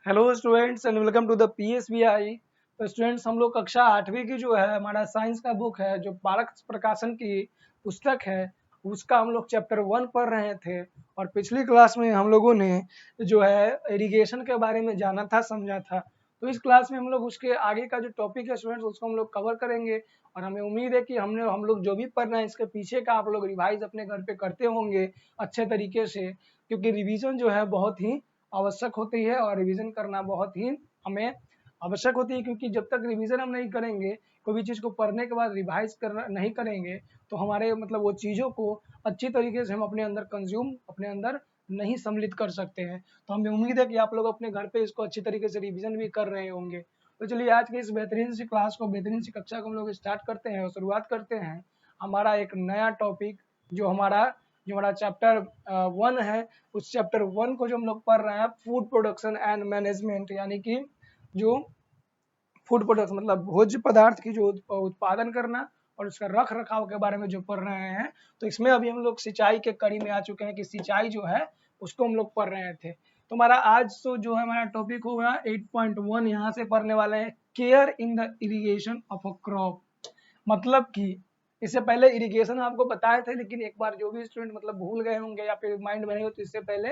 Hello students and welcome to the PSBI. तो students हम लोग कक्षा 8वीं की जो है हमारा साइंस का बुक है जो पारक प्रकाशन की पुस्तक है उसका हम लोग चैप्टर 1 पढ़ रहे थे। और पिछली क्लास में हम लोगों ने जो है इरिगेशन के बारे में जाना था समझा था। तो इस क्लास में हम लोग उसके आगे का जो टॉपिक है स्टूडेंट्स उसको हम लोग कवर करेंगे। और हमें उम्मीद है कि हम लोग जो भी पढ़ रहे हैं इसके पीछे का आप लोग रिवाइज अपने घर पे करते होंगे अच्छे तरीके से, क्योंकि रिवीजन जो है बहुत ही आवश्यक होती है और रिवीजन करना बहुत ही हमें आवश्यक होती है, क्योंकि जब तक रिवीजन हम नहीं करेंगे, कोई भी चीज़ को पढ़ने के बाद रिवाइज करना नहीं करेंगे तो हमारे मतलब वो चीज़ों को अच्छी तरीके से हम अपने अंदर कंज्यूम अपने अंदर नहीं सम्मिलित कर सकते हैं। तो हमें उम्मीद है कि आप लोग अपने घर पे इसको अच्छी तरीके से रिवीजन भी कर रहे होंगे। तो चलिए आज की इस बेहतरीन सी क्लास को, बेहतरीन सी कक्षा को हम लोग स्टार्ट करते हैं और शुरुआत करते हैं हमारा एक नया टॉपिक जो हमारा चैप्टर 1 है। उस चैप्टर 1 को जो हम लोग पढ़ रहे हैं फूड प्रोडक्शन एंड मैनेजमेंट, यानी कि जो फूड प्रोडक्ट मतलब भोज्य पदार्थ की जो उत्पादन करना और उसका रख रखाव के बारे में जो पढ़ रहे हैं। तो इसमें अभी हम लोग सिंचाई के कड़ी में आ चुके हैं कि सिंचाई जो है उसको हम लोग पढ़ रहे थे। तो हमारा आज तो जो है हमारा टॉपिक होगा 8.1, यहाँ से पढ़ने वाले हैं care in the irrigation of a crop. मतलब कि इससे पहले इरिगेशन आपको बताए थे, लेकिन एक बार जो भी स्टूडेंट मतलब भूल गए होंगे या फिर माइंड में नहीं हो तो इससे पहले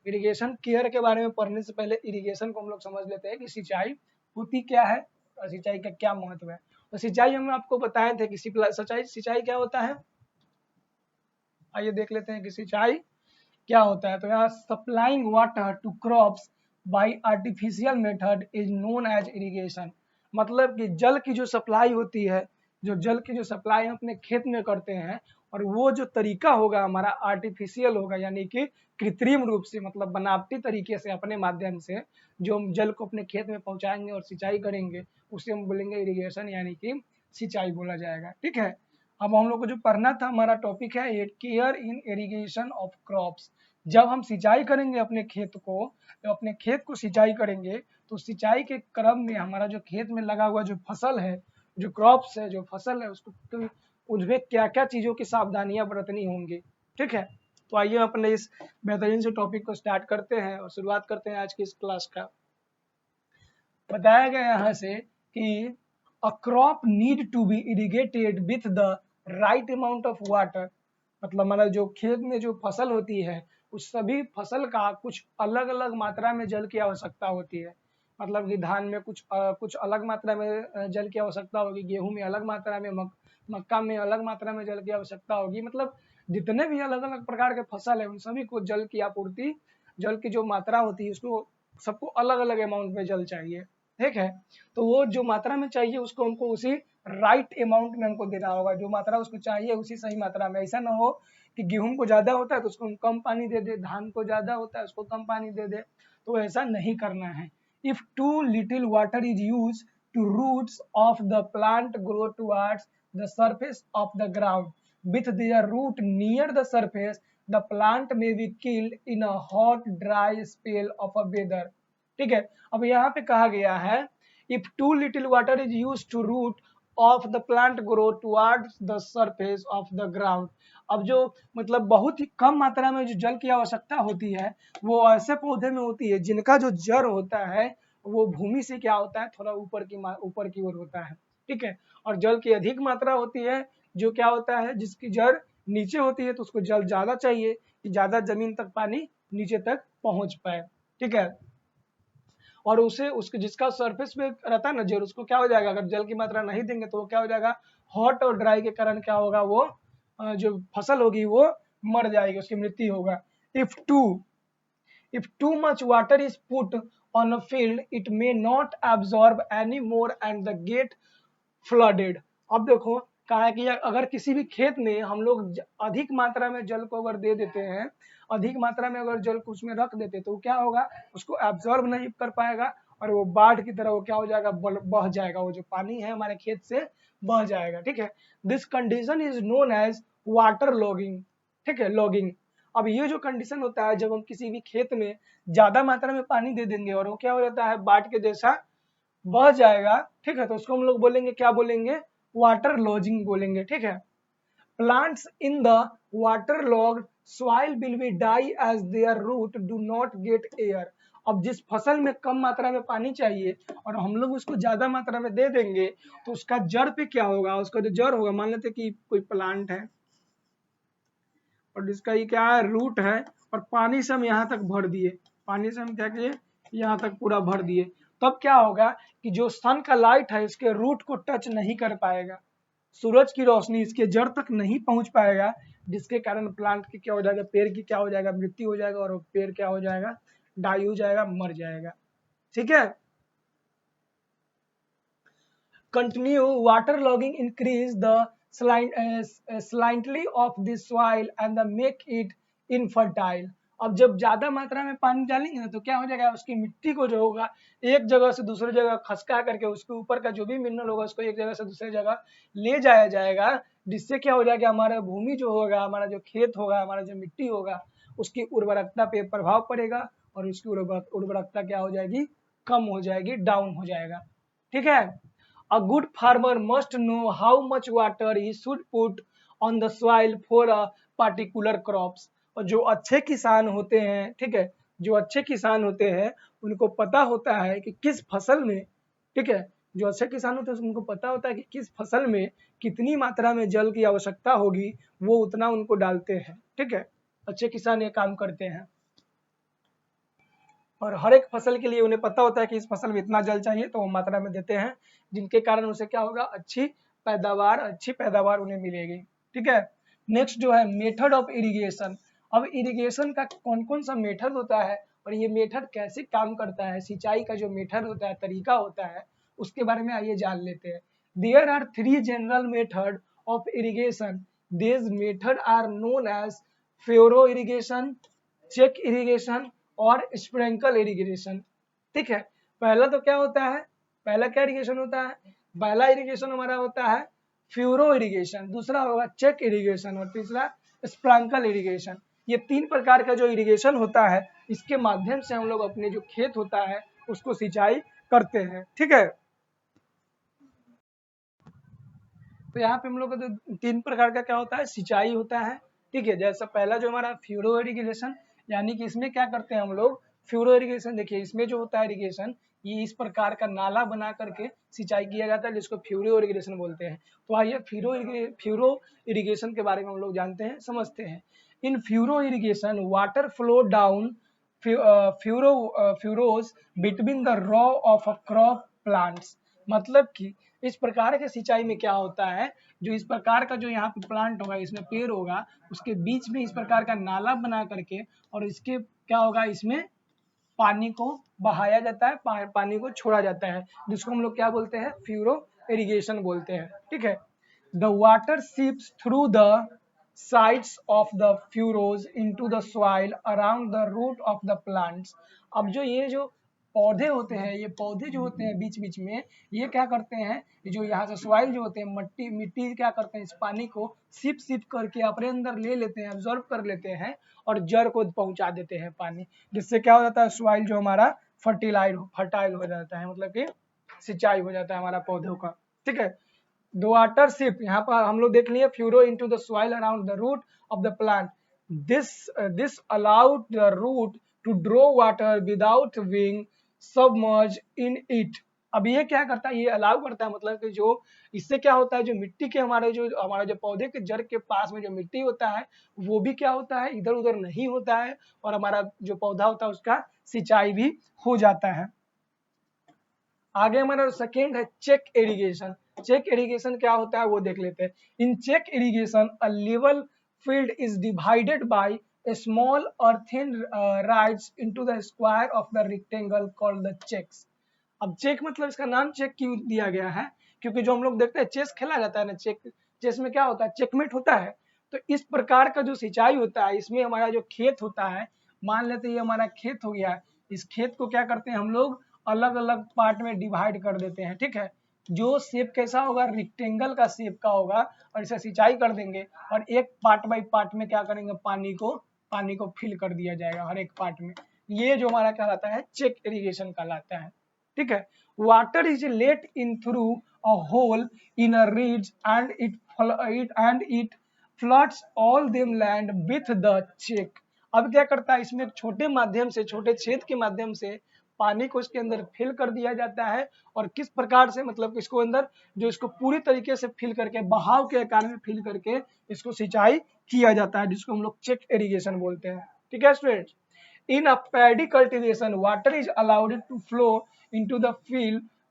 इरिगेशन केयर के बारे में पढ़ने से पहले इरिगेशन को हम लोग समझ लेते हैं कि सिंचाई होती क्या है और सिंचाई का क्या महत्व है। तो सिंचाई हम आपको बताए थे कि सिंचाई क्या होता है। आइए देख लेते हैं कि सिंचाई क्या होता है। तो यहाँ supplying water to crops by artificial method is known as irrigation. मतलब कि जल की जो सप्लाई होती है, जो जल की जो सप्लाई हम अपने खेत में करते हैं और वो जो तरीका होगा हमारा आर्टिफिशियल होगा, यानी कि कृत्रिम रूप से मतलब बनावटी तरीके से अपने माध्यम से जो हम जल को अपने खेत में पहुंचाएंगे और सिंचाई करेंगे उसे हम बोलेंगे इरिगेशन, यानी कि सिंचाई बोला जाएगा। ठीक है, अब हम लोग को जो पढ़ना था हमारा टॉपिक है care in irrigation of crops. जब हम सिंचाई करेंगे अपने खेत को, जब अपने खेत को सिंचाई करेंगे तो सिंचाई के क्रम में हमारा जो खेत में लगा हुआ जो फसल है, जो क्रॉप्स है, जो फसल है, उसको उसमें क्या क्या चीज़ों की सावधानियां बरतनी होंगी। ठीक है, तो आइए अपने इस बेहतरीन से टॉपिक को स्टार्ट करते हैं और शुरुआत करते हैं आज की इस क्लास का। बताया गया यहाँ से कि a crop need to be irrigated with the right amount of water. मतलब हमारा जो खेत में जो फसल होती है उस सभी फसल का कुछ अलग अलग मात्रा में जल की आवश्यकता होती है। मतलब कि धान में कुछ अलग मात्रा में जल की आवश्यकता होगी, गेहूं में अलग मात्रा में, मक्का में अलग मात्रा में जल की आवश्यकता होगी। मतलब जितने भी अलग अलग प्रकार के फसल है उन सभी को जल की आपूर्ति, जल की जो मात्रा होती है उसको सबको अलग अलग अमाउंट में जल चाहिए। ठीक है, तो वो जो मात्रा में चाहिए उसको हमको उसी राइट अमाउंट में हमको देना होगा, जो मात्रा उसको चाहिए उसी सही मात्रा में। ऐसा ना हो कि गेहूं को ज्यादा होता है तो उसको हम कम पानी दे दे, धान को ज्यादा होता है उसको कम पानी दे दे, तो ऐसा नहीं करना है। If too little water is use to roots of the plant grow towards the surface of the ground with their root near the surface, the plant may be killed in a hot dry spell of a weather। ठीक है, अब यहाँ पे कहा गया है if too little water is use to root of the plant grow towards the surface of the ground. अब जो मतलब बहुत ही कम मात्रा में जो जल की आवश्यकता होती है वो ऐसे पौधे में होती है जिनका जो जड़ होता है वो भूमि से क्या होता है, थोड़ा ऊपर की ओर होता है। ठीक है, और जल की अधिक मात्रा होती है जो क्या होता है, जिसकी जड़ नीचे होती है तो उसको जल ज्यादा चाहिए कि ज्यादा जमीन तक पानी नीचे तक पहुंच पाए। ठीक है, और उसे उसके जिसका सरफेस पे रहता है ना जल, उसको क्या हो जाएगा, अगर जल की मात्रा नहीं देंगे तो वो क्या हो जाएगा, हॉट और ड्राई के कारण क्या होगा, वो जो फसल होगी वो मर जाएगी, उसकी मृत्यु होगा। If too much water is put on a field it may not absorb any more and the get flooded. अब देखो कहा है कि अगर किसी भी खेत में हम लोग अधिक मात्रा में जल को अगर दे देते हैं, अधिक मात्रा में अगर जल को उसमें रख देते तो क्या होगा, उसको एब्जॉर्ब नहीं कर पाएगा और वो बाढ़ की तरह वो क्या हो जाएगा, बह जाएगा, वो जो पानी है हमारे खेत से बह जाएगा। ठीक है, this condition is known as water logging. ठीक है, लॉगिंग। अब ये जो कंडीशन होता है जब हम किसी भी खेत में ज्यादा मात्रा में पानी दे देंगे और वो क्या हो जाता है, बाढ़ के जैसा बह जाएगा। ठीक है, तो उसको हम लोग बोलेंगे, क्या बोलेंगे, वाटर लॉजिंग बोलेंगे। ठीक है, plants in the water logged soil will be die as their root do not get air। अब जिस फसल में कम मात्रा में पानी चाहिए और हम लोग उसको ज्यादा मात्रा में दे देंगे तो उसका जड़ पे क्या होगा, उसका जो जड़ होगा, मान लेते कि कोई प्लांट है और जिसका ये क्या है, रूट है, और पानी से हम यहाँ तक भर दिए, पानी से हम क्या किए, यहाँ तक पूरा भर दिए, तब क्या होगा कि जो सन का लाइट है इसके रूट को टच नहीं कर पाएगा, सूरज की रोशनी इसके जड़ तक नहीं पहुंच पाएगा, जिसके कारण प्लांट की क्या हो जाएगा, पेड़ की क्या हो जाएगा, मृत्यु हो जाएगा, और वो पेड़ क्या हो जाएगा, डाई हो जाएगा, मर जाएगा। ठीक है। Continue water logging increase the slightly of the soil and the make it infertile। अब जब ज्यादा मात्रा में पानी डालेंगे ना तो क्या हो जाएगा, उसकी मिट्टी को जो होगा एक जगह से दूसरी जगह खसका करके उसके ऊपर का जो भी मिनरल होगा उसको एक जगह से दूसरी जगह ले जाया जाएगा, जिससे क्या हो जाएगा, हमारा भूमि जो होगा, हमारा जो खेत होगा, हमारा जो मिट्टी होगा, उसकी उर्वरकता पे प्रभाव पड़ेगा और उसकी उर्वरकता क्या हो जाएगी, कम हो जाएगी, डाउन हो जाएगा। ठीक है। A good farmer must know how much water he should put on the soil for a particular crops। और जो अच्छे किसान होते हैं, ठीक है, जो अच्छे किसान होते हैं उनको पता होता है कि किस फसल में, ठीक है, जो अच्छे किसान होते हैं उनको पता होता है कि किस फसल में कितनी मात्रा में जल की आवश्यकता होगी, वो उतना उनको डालते हैं। ठीक है, अच्छे किसान ये काम करते हैं और हर एक फसल के लिए उन्हें पता होता है कि इस फसल में इतना जल चाहिए, तो वो मात्रा में देते हैं, जिनके कारण उसे क्या होगा, अच्छी पैदावार उन्हें मिलेगी। ठीक है। नेक्स्ट जो है मेथड ऑफ इरिगेशन। अब इरिगेशन का कौन कौन सा मेथड होता है और ये मेथड कैसे काम करता है, सिंचाई का जो मेथड होता है, तरीका होता है, उसके बारे में आइए जान लेते हैं। There are 3 general method of irrigation. This method are known as furrow irrigation, check irrigation और स्प्रिंकल इरिगेशन। ठीक है। पहला तो क्या होता है, पहला क्या इरिगेशन होता है, पहला इरिगेशन हमारा होता है फ्यूरो इरिगेशन, दूसरा होगा चेक इरिगेशन और तीसरा स्प्रिंकल इरिगेशन। ये 3 प्रकार का जो इरिगेशन होता है इसके माध्यम से हम लोग अपने जो खेत होता है उसको सिंचाई करते हैं। ठीक है। तो यहाँ पे हम लोग का तो 3 प्रकार का क्या होता है, सिंचाई होता है। ठीक है। जैसा पहला जो हमारा फ्यूरो इरिगेशन, यानी कि इसमें क्या करते हैं हम लोग, फ्यूरो इरिगेशन, देखिए इसमें जो होता है इरिगेशन, ये इस प्रकार का नाला बना करके सिंचाई किया जाता है, जिसको फ्यूरो इरिगेशन बोलते हैं। तो आइए फ्यूरो इरिगेशन के बारे में हम लोग जानते हैं, समझते हैं। In furrow irrigation water flow down furrows between the row of a crop plants. मतलब कि इस प्रकार के सिंचाई में क्या होता है, जो इस प्रकार का जो यहाँ पे प्लांट होगा, इसमें पेड़ होगा, उसके बीच में इस प्रकार का नाला बना करके और इसके क्या होगा, इसमें पानी को बहाया जाता है, पानी को छोड़ा जाता है, जिसको हम लोग क्या बोलते हैं, फ्यूरो इरिगेशन बोलते हैं। ठीक है। The water seeps through the sides of the furrows into the soil around the root of the plants। अब जो ये जो पौधे होते हैं, ये पौधे जो होते हैं बीच बीच में, ये क्या करते हैं, जो यहाँ से सॉइल जो होते हैं, मिट्टी क्या करते हैं, इस पानी को सिप करके अपने अंदर ले लेते हैं, ऑब्जर्व कर लेते हैं और जड़ को पहुंचा देते हैं पानी, जिससे क्या हो जाता है, सॉइल जो हमारा फर्टाइल हो जाता है, मतलब कि सिंचाई हो जाता है हमारा पौधों का। ठीक है। द वाटर सिप, यहाँ पर हम लोग देख लिए, furrow into the soil around the root of the plant. This allowed the root to draw water without being submerge in it. अब ये क्या करता है, ये अलाउ करता है, मतलब कि जो इससे क्या होता है, जो मिट्टी के हमारे जो पौधे के जड़ के पास में जो मिट्टी होता है वो भी क्या होता है, इधर उधर नहीं होता है, और हमारा जो पौधा होता है उसका सिंचाई भी हो जाता है। आगे हमारा सेकेंड है चेक इरिगेशन। चेक इरिगेशन क्या होता है वो देख लेते हैं। In check irrigation a level field is divided by a small earthen rides into the square of the rectangle called the checks। अब चेक मतलब इसका नाम चेक क्यों दिया गया है, क्योंकि जो हम लोग देखते हैं चेस खेला जाता है ना, चेस में क्या होता है, चेकमेट होता है। तो इस प्रकार का जो सिंचाई होता है, इसमें हमारा जो खेत होता है, मान लेते हैं ये हमारा खेत हो गया, इस खेत को क्या करते हैं हम लोग, अलग अलग पार्ट में डिवाइड कर देते हैं। ठीक है। जो शेप कैसा होगा, रेक्टेंगल का शेप का होगा, और इसे सिंचाई कर देंगे और एक पार्ट बाई पार्ट में क्या करेंगे, पानी को फिल कर दिया जाएगा हर एक पार्ट में। ये जो हमारा कहलाता है चेक इरिगेशन कहलाता है। ठीक है। Water is let in through a hole in a reed and it floods all them land with the check. अब क्या करता है, इसमें एक छोटे माध्यम से, छोटे छेद के माध्यम से पानी को इसके अंदर फिल कर दिया जाता है। और किस प्रकार से, मतलब इसको अंदर जो इसको पूरी तरीके से फिल करके, बहाव के आकार में फिल करके इसको सिंचाई किया जाता है, जिसको हम लोग चेक इरिगेशन बोलते हैं। ठीक है students, in a paddy cultivation water is allowed to flow into the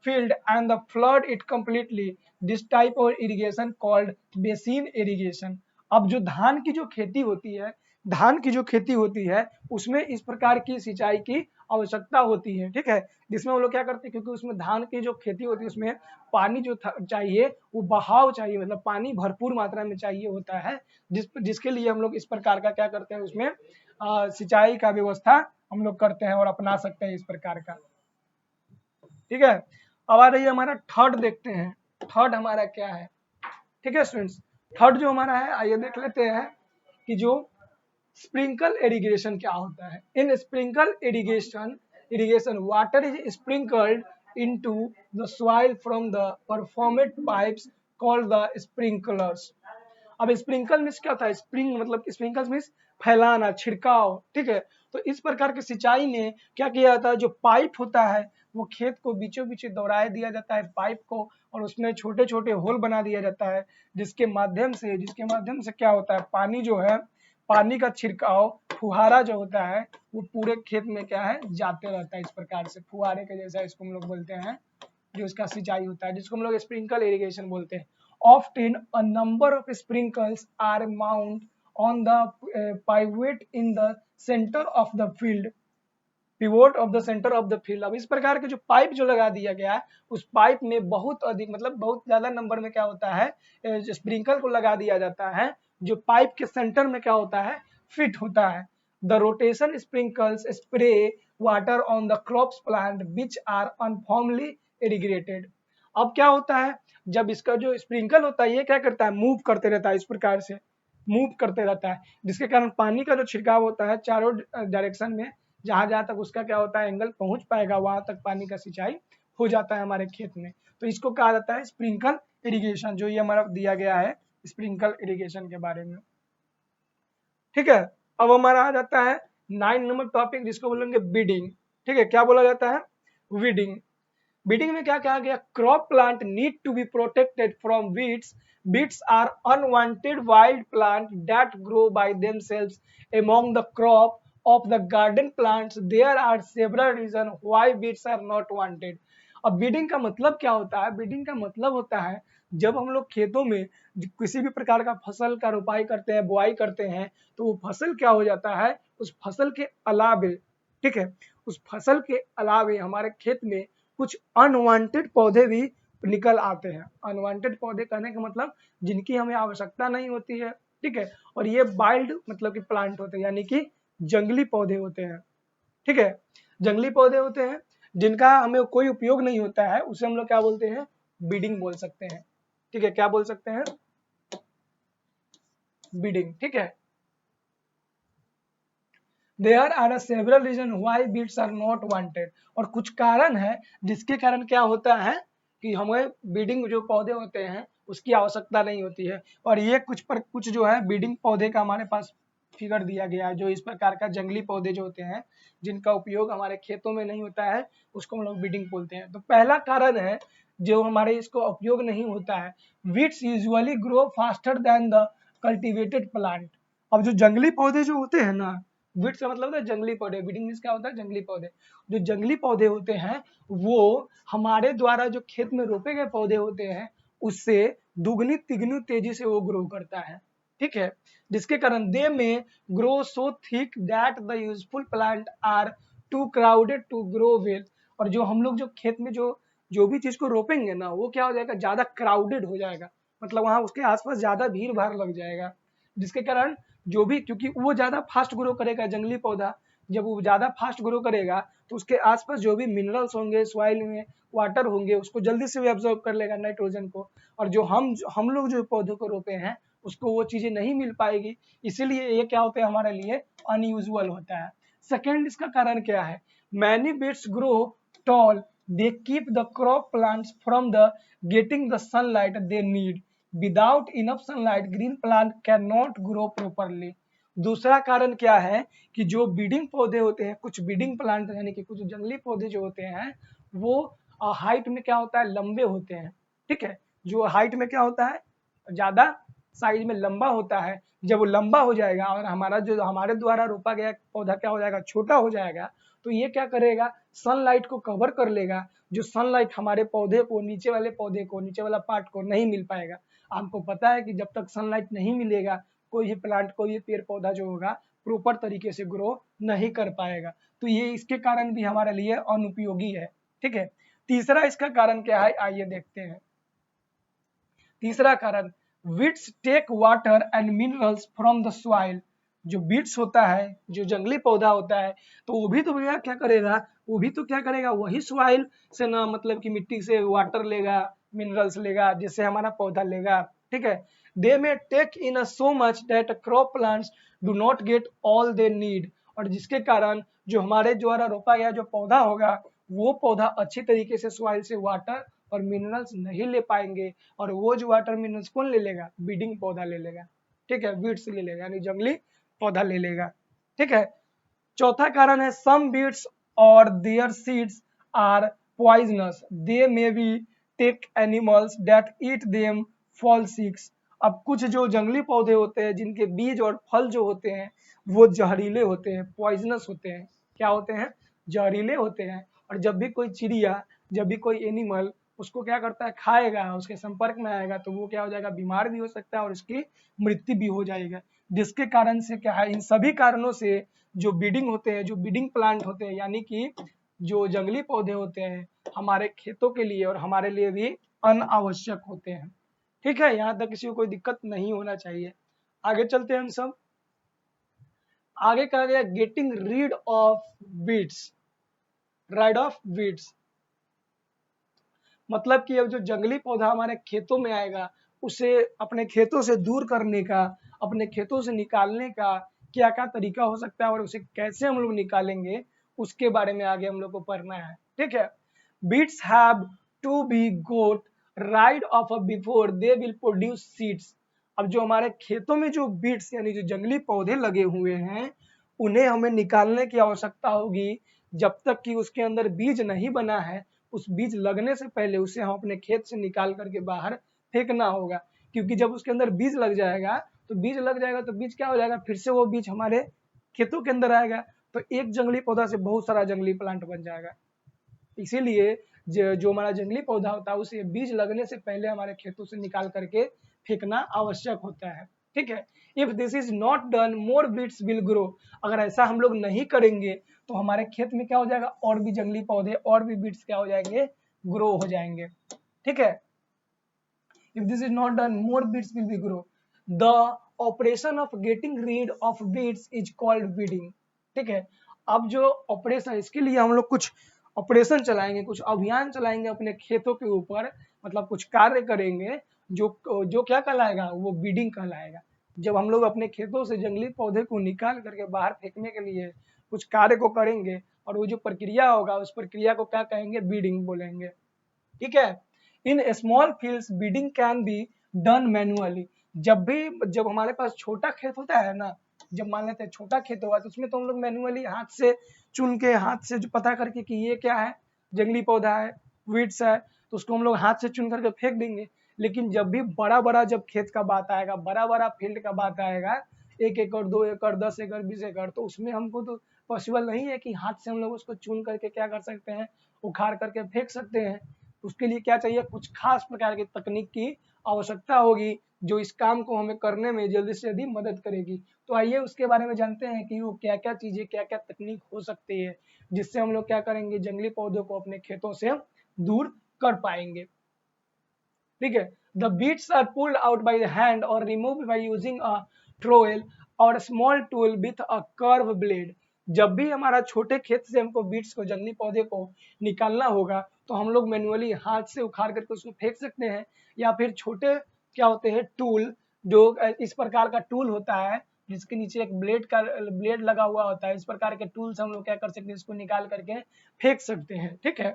field and the flood it completely. This type of irrigation called basin irrigation. अब जो धान की जो खेती होती है, धान की जो खेती होती है उसमें इस प्रकार की सिंचाई की आवश्यकता होती है। ठीक है, जिसमें हम लोग क्या करते हैं, क्योंकि उसमें धान की जो खेती होती है उसमें पानी जो चाहिए वो बहाव चाहिए, मतलब पानी भरपूर मात्रा में चाहिए होता है, जिसके लिए हम लोग इस प्रकार का क्या करते हैं, उसमें सिंचाई का व्यवस्था हम लोग करते हैं और अपना सकते हैं इस प्रकार का। ठीक है, अब आ रही है हमारा थर्ड, देखते हैं थर्ड हमारा क्या है। ठीक है स्टूडेंट्स, थर्ड जो हमारा है, आइए देख लेते हैं कि जो स्प्रिंकल इरिगेशन क्या होता है। In sprinkle irrigation water is sprinkled into the soil from the performed pipes called the sprinklers. अब स्प्रिंकल मीन्स क्या होता है, स्प्रिंग मतलब स्प्रिंकल मीन्स फैलाना, छिड़काव। ठीक है, तो इस प्रकार की सिंचाई में क्या किया जाता है, जो पाइप होता है वो खेत को बीचों बीच दौड़ा दिया जाता है पाइप को, और उसमें छोटे छोटे होल बना दिया जाता है, जिसके माध्यम से क्या होता है, पानी जो है, पानी का छिड़काव, फुहारा जो होता है वो पूरे खेत में क्या है, जाते रहता है। इस प्रकार से फुहारे के जैसा इसको हम लोग बोलते हैं, जो इसका सिंचाई होता है, जिसको हम लोग स्प्रिंकल इरिगेशन बोलते हैं। Often a number of sprinkles are mounted on the pivot in the center of the field. Pivot of the centre of the field. अब इस प्रकार के जो पाइप जो लगा दिया गया है, उस पाइप में बहुत अधिक, मतलब बहुत ज्यादा नंबर में क्या होता है, स्प्रिंकल को लगा दिया जाता है, जो पाइप के सेंटर में क्या होता है, फिट होता है। The rotation sprinkles spray water on the crops plant which are uniformly irrigated. अब क्या होता है, जब इसका जो स्प्रिंकल होता है ये क्या करता है, मूव करते रहता है, इस प्रकार से मूव करते रहता है, जिसके कारण पानी का जो छिड़काव होता है चारों डायरेक्शन में, जहां जहां तक उसका क्या होता है, एंगल पहुंच पाएगा, वहां तक पानी का सिंचाई हो जाता है हमारे खेत में। तो इसको कहा जाता है स्प्रिंकल इरिगेशन, जो ये हमारा दिया गया है स्प्रिंकल इरिगेशन के बारे में। ठीक है, अब हमारा आ जाता है 9 नंबर टॉपिक, जिसको बोलेंगे बीडिंग। ठीक है, क्या बोला जाता है, वीडिंग। बीडिंग में क्या कहा गया, crop plant need to be protected from weeds. Weeds are unwanted wild plants that grow by themselves among the crop of the garden plants. There are several reasons why weeds are not wanted. अब beading का मतलब क्या होता है, beading का मतलब होता है जब हम लोग खेतों में किसी भी प्रकार का फसल का रोपाई करते हैं, बुआई करते हैं, तो वो फसल क्या हो जाता है, उस फसल के अलावे, ठीक है, उस फसल के अलावे हमारे खेत में कुछ अनवांटेड पौधे भी निकल आते हैं। अनवांटेड पौधे कहने का मतलब जिनकी हमें आवश्यकता नहीं होती है। ठीक है, और ये वाइल्ड मतलब कि प्लांट होते हैं, यानी कि जंगली पौधे होते हैं। ठीक है, जंगली पौधे होते हैं जिनका हमें कोई उपयोग नहीं होता है, उसे हम लोग क्या बोलते हैं, बीडिंग बोल सकते हैं। ठीक है, क्या बोल सकते हैं, बीडिंग। ठीक है, There are several reasons why beads are not wanted. और कुछ कारण है जिसके कारण क्या होता है कि हमें बीडिंग जो पौधे होते हैं उसकी आवश्यकता नहीं होती है। और ये कुछ जो है बीडिंग पौधे का हमारे पास फिगर दिया गया है, जो इस प्रकार का जंगली पौधे जो होते हैं जिनका उपयोग हमारे खेतों में नहीं होता है, उसको हम लोग बीडिंग बोलते हैं। तो पहला कारण है जो हमारे इसको उपयोग नहीं होता है, weeds usually grow faster than the cultivated plant. अब जो जंगली पौधे जो होते हैं ना, वीड्स का मतलब होता है जंगली पौधे, बीडिंग मींस क्या होता है, जंगली पौधे। जो जंगली पौधे होते हैं वो हमारे द्वारा जो खेत में रोपे गए पौधे होते हैं उससे दुगनी तिगनी तेजी से वो ग्रो करता है। ठीक है, जिसके कारण they may grow so thick that the useful plant are too crowded to grow well. और जो हम लोग जो खेत में जो भी चीज को रोपेंगे ना, वो क्या हो जाएगा, ज्यादा क्राउडेड हो जाएगा, मतलब वहां उसके आसपास ज्यादा भीड़ भाड़ लग जाएगा, जिसके कारण जो भी, क्योंकि वो ज्यादा फास्ट ग्रो करेगा जंगली पौधा, जब वो ज्यादा फास्ट ग्रो करेगा तो उसके आसपास जो भी मिनरल्स होंगे, सॉइल में वाटर होंगे, उसको जल्दी से भी एब्जॉर्ब कर लेगा नाइट्रोजन को। और जो हम लोग जो पौधों को रोपे हैं उसको वो चीजें नहीं मिल पाएगी, इसीलिए ये क्या होता है, हमारे लिए अनयूजुअल होता है। सेकेंड, इसका कारण क्या है, many weeds grow tall, they keep the crop plants from the getting the sunlight they need. Without enough sunlight green plant can not grow properly. दूसरा कारण क्या है कि जो बीडिंग पौधे होते हैं, कुछ बीडिंग प्लांट यानी कि कुछ जंगली पौधे जो होते हैं वो हाइट में क्या होता है, लंबे होते हैं। ठीक है, जो हाइट में क्या होता है, ज्यादा साइज में लंबा होता है। जब वो लंबा हो जाएगा और हमारा जो हमारे द्वारा रोपा गया पौधा क्या हो जाएगा, छोटा हो जाएगा, तो ये क्या करेगा, सनलाइट को कवर कर लेगा। जो सनलाइट हमारे पौधे को, नीचे वाले पौधे को, नीचे वाला पार्ट को नहीं मिल पाएगा। आपको पता है कि जब तक सनलाइट नहीं मिलेगा कोई भी प्लांट, कोई भी पेड़ पौधा जो होगा प्रॉपर तरीके से ग्रो नहीं कर पाएगा। तो ये इसके कारण भी हमारे लिए अनुपयोगी है। ठीक है, तीसरा इसका कारण क्या है, आइए देखते हैं। तीसरा कारण, weeds take water and minerals from the soil. जो बीट्स होता है, जो जंगली पौधा होता है, तो वो भी तो भैया क्या करेगा, वो भी तो क्या करेगा, वही सॉइल से ना, मतलब कि मिट्टी से वाटर लेगा, मिनरल्स लेगा, जिससे हमारा पौधा लेगा। ठीक है, they may take in so much that crop plants do not get all they need. और जिसके कारण जो हमारे द्वारा रोपा गया जो पौधा होगा, वो पौधा अच्छी तरीके से सॉइल से वाटर और मिनरल्स नहीं ले पाएंगे। और वो जो वाटर मिनरल्स कौन ले लेगा, बीडिंग पौधा ले लेगा। ठीक है, बीड्स ले लेगा, यानी जंगली पौधा ले लेगा। ठीक है, चौथा कारण है, सम बीड्स और their seeds are poisonous, they may be take animals that eat them fall sick. अब कुछ जो जंगली पौधे होते हैं जिनके बीज और फल जो होते हैं वो जहरीले होते हैं, पॉइजनस होते हैं। क्या होते हैं, जहरीले होते हैं। और जब भी कोई चिड़िया, जब भी कोई एनिमल उसको क्या करता है, खाएगा, उसके संपर्क में आएगा, तो वो क्या हो जाएगा, बीमार भी हो सकता है और उसकी मृत्यु भी हो जाएगा। जिसके कारण से क्या है, इन सभी कारणों से जो बीडिंग होते हैं, जो बीडिंग प्लांट होते हैं, यानी कि जो जंगली पौधे होते हैं, हमारे खेतों के लिए और हमारे लिए भी अनावश्यक होते हैं। ठीक है, यहाँ तक किसी को कोई दिक्कत नहीं होना चाहिए। आगे चलते हैं हम सब। आगे कहा गया getting read of weeds, ride of weeds, मतलब कि अब जो जंगली पौधा हमारे खेतों में आएगा उसे अपने खेतों से दूर करने का, अपने खेतों से निकालने का क्या क्या तरीका हो सकता है और उसे कैसे हम लोग निकालेंगे, उसके बारे में आगे हम लोग को पढ़ना है। ठीक है, weeds have to be got rid of before they will produce seeds. अब जो हमारे खेतों में जो बीट्स यानी जो जंगली पौधे लगे हुए हैं उन्हें हमें निकालने की आवश्यकता होगी। जब तक कि उसके अंदर बीज नहीं बना है, उस बीज लगने से पहले उसे हम अपने खेत से निकाल करके बाहर फेंकना होगा। क्योंकि जब उसके अंदर बीज लग जाएगा तो बीज क्या हो जाएगा, फिर से वो बीज हमारे खेतों के अंदर आएगा, तो एक जंगली पौधा से बहुत सारा जंगली प्लांट बन जाएगा। इसीलिए जो हमारा जंगली पौधा होता है उसे बीज लगने से पहले हमारे खेतों से निकाल करके फेंकना आवश्यक होता है। ठीक है, if this is not done more weeds will grow. अगर ऐसा हम लोग नहीं करेंगे तो हमारे खेत में क्या हो जाएगा, और भी जंगली पौधे और भी बीट्स क्या हो जाएंगे, ग्रो हो जाएंगे। ठीक है, if this is not done more beads will be grow. The operation of getting rid of beads is called weeding. ठीक है, अब जो ऑपरेशन, इसके लिए हम लोग कुछ ऑपरेशन चलाएंगे, कुछ अभियान चलाएंगे अपने खेतों के ऊपर, मतलब कुछ कार्य करेंगे जो जो क्या कहलाएगा, वो बीडिंग कहलाएगा। जब हम लोग अपने खेतों से जंगली पौधे को निकाल करके बाहर फेंकने के लिए कुछ कार्य को करेंगे और वो जो प्रक्रिया होगा उस प्रक्रिया को क्या कहेंगे, बीडिंग बोलेंगे। ठीक है, in small fields weeding can be done manually. जब हमारे पास छोटा खेत होता है ना, जब मान लेते हैं छोटा खेत होगा तो उसमें तो हम लोग मैनुअली हाथ से चुन के, हाथ से जो पता करके कि ये क्या है, जंगली पौधा है, वीड्स है, तो उसको हम लोग हाथ से चुन करके फेंक देंगे। लेकिन जब भी बड़ा बड़ा जब खेत का बात आएगा, बड़ा बड़ा फील्ड का बात आएगा, 1 एकड़ 2 एकड़ 10 एकड़ 20 एकड़, तो उसमें हमको तो पॉसिबल नहीं है कि हाथ से हम लोग उसको चुन करके क्या कर सकते हैं, उखाड़ करके फेंक सकते हैं। उसके लिए क्या चाहिए, कुछ खास प्रकार की तकनीक की आवश्यकता होगी जो इस काम को हमें करने में जल्दी से जल्दी मदद करेगी। तो आइए उसके बारे में जानते हैं कि वो क्या क्या चीजें, क्या क्या तकनीक हो सकती है जिससे हम लोग क्या करेंगे, जंगली पौधों को अपने खेतों से दूर कर पाएंगे। ठीक है, the weeds are pulled out by the hand और removed by using a trowel और small tool with a curve blade. जब भी हमारा छोटे खेत से हमको बीट्स को, जंगली पौधे को निकालना होगा तो हम लोग मैनुअली हाथ से उखाड़ करके उसको फेंक सकते हैं, या फिर छोटे क्या होते हैं टूल, जो इस प्रकार का टूल होता है जिसके नीचे एक ब्लेड लगा हुआ होता है, इस प्रकार के टूल से हम लोग क्या कर सकते हैं, इसको निकाल करके फेंक सकते हैं। ठीक है,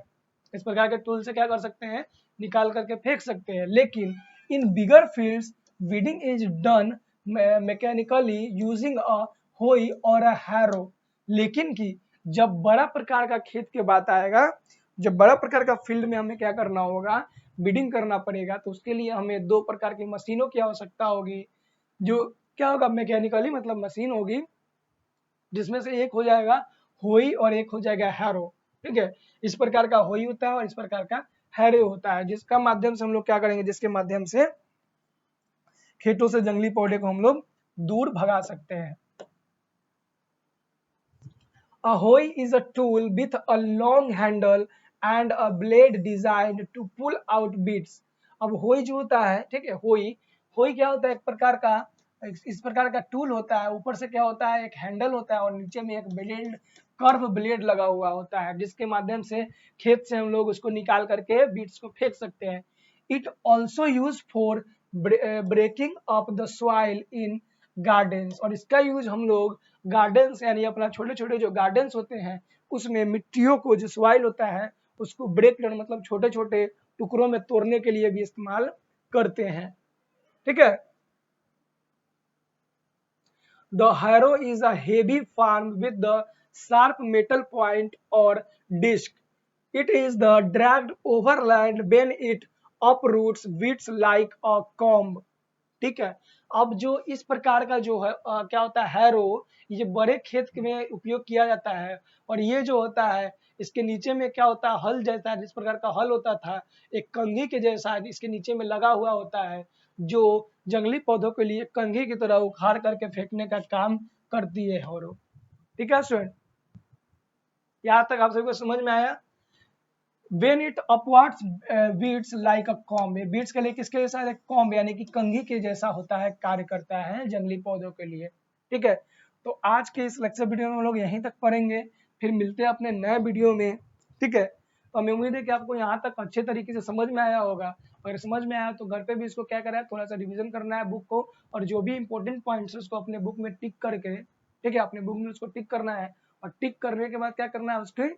इस प्रकार के टूल से क्या कर सकते हैं, निकाल करके फेंक सकते हैं। लेकिन in bigger fields weeding is done mechanically using a hoe or a harrow. लेकिन कि जब बड़ा प्रकार का खेत के बात आएगा, जब बड़ा प्रकार का फील्ड में हमें क्या करना होगा, बीडिंग करना पड़ेगा, तो उसके लिए हमें दो प्रकार की मशीनों की आवश्यकता होगी। जो क्या होगा, मैकेनिकली मतलब मशीन होगी, जिसमें से एक हो जाएगा होई और एक हो जाएगा हैरो। ठीक है, इस प्रकार का होई होता है और इस प्रकार का हैरो होता है, जिसका माध्यम से हम लोग क्या करेंगे, जिसके माध्यम से खेतों से जंगली पौधे को हम लोग दूर भगा सकते हैं। A hoe is a tool with a long handle and a blade designed to pull out beets. अब होई जो होता है, ठीक है, होई होई क्या होता है, एक प्रकार का इस प्रकार का टूल होता है। ऊपर से क्या होता है, एक हैंडल होता है और नीचे में एक ब्लेड, कर्व ब्लेड लगा हुआ होता है, जिसके माध्यम से खेत से हम लोग उसको निकाल करके बीट्स को फेंक सकते हैं। It also use for breaking up the soil in gardens, और इसका यूज हम लोग गार्डन्स यानी अपना छोटे छोटे जो गार्डन्स होते हैं उसमें मिट्टियों को, जो सॉइल होता है उसको ब्रेक करना मतलब छोटे छोटे टुकड़ों में तोड़ने के लिए भी इस्तेमाल करते हैं। ठीक है, the harrow is a heavy farm with the sharp metal point or disc. It is the dragged overland when it uproots weeds like a comb। ठीक है, अब जो इस प्रकार का जो है क्या होता है, हैरो, ये बड़े खेत में उपयोग किया जाता है। और ये जो होता है इसके नीचे में क्या होता है, हल जैसा, जिस प्रकार का हल होता था एक कंघी के जैसा इसके नीचे में लगा हुआ होता है, जो जंगली पौधों के लिए कंघी की तरह उखाड़ करके फेंकने का काम करती है हैरो। ठीक है स्टूडेंट, यहाँ तक आप सभी को समझ में आया। When it upwards beats like a comb, weeds के लिए किसके जैसा है, कॉम्ब यानी कि कंघी के जैसा होता है, कार्य करता है जंगली पौधों के लिए। ठीक है, तो आज के इस लेक्चर वीडियो में हम लोग यहीं तक पढ़ेंगे, फिर मिलते हैं अपने नए वीडियो में। ठीक है, तो हमें उम्मीद है कि आपको यहाँ तक अच्छे तरीके से समझ में आया होगा। अगर समझ में आया तो घर पे भी इसको क्या करना है, थोड़ा सा रिवीजन करना है बुक को, और जो भी इंपॉर्टेंट पॉइंट्स है उसको अपने बुक में टिक करके, ठीक है, अपने बुक में उसको टिक करना है, और टिक करने के बाद क्या करना है, उसकी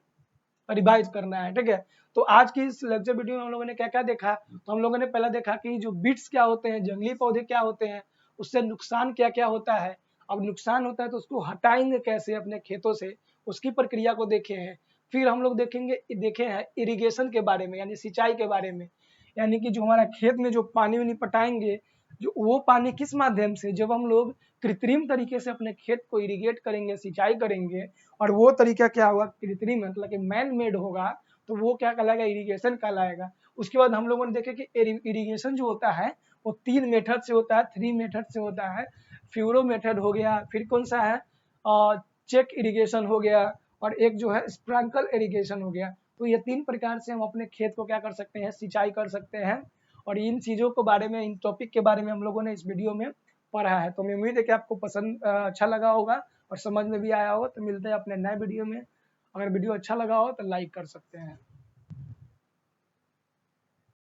रिवाइज करना है। ठीक है, तो आज की इस लेक्चर वीडियो में हम लोगों ने क्या क्या देखा, तो हम लोगों ने पहला देखा कि जो बीट्स क्या होते हैं, जंगली पौधे क्या होते हैं, उससे नुकसान क्या क्या होता है। अब नुकसान होता है तो उसको हटाएंगे कैसे अपने खेतों से, उसकी प्रक्रिया को देखे हैं। फिर हम लोग देखे हैं इरिगेशन के बारे में, यानी सिंचाई के बारे में, यानी कि जो हमारा खेत में जो पानी वानी पटाएंगे, जो वो पानी किस माध्यम से, जब हम लोग कृत्रिम तरीके से अपने खेत को इरिगेट करेंगे, सिंचाई करेंगे, और वो तरीका क्या होगा, कृत्रिम मतलब कि मैन मेड होगा, तो वो क्या कहलाएगा, इरिगेशन कहलाएगा। उसके बाद हम लोगों ने देखे कि इरिगेशन जो होता है वो 3 मेथड से होता है, 3 मेथड से होता है। फ्यूरो मेथड हो गया, फिर कौन सा है, चेक इरिगेशन हो गया, और एक जो है स्प्रिंकल इरिगेशन हो गया। तो ये 3 प्रकार से हम अपने खेत को क्या कर सकते हैं, सिंचाई कर सकते हैं। और इन चीज़ों के बारे में, इन टॉपिक के बारे में हम लोगों ने इस वीडियो में पढ़ा है। तो मैं उम्मीद है कि आपको पसंद अच्छा लगा होगा और समझ में भी आया होगा। तो मिलते हैं अपने नए वीडियो में। अगर वीडियो अच्छा लगा हो तो लाइक कर सकते हैं।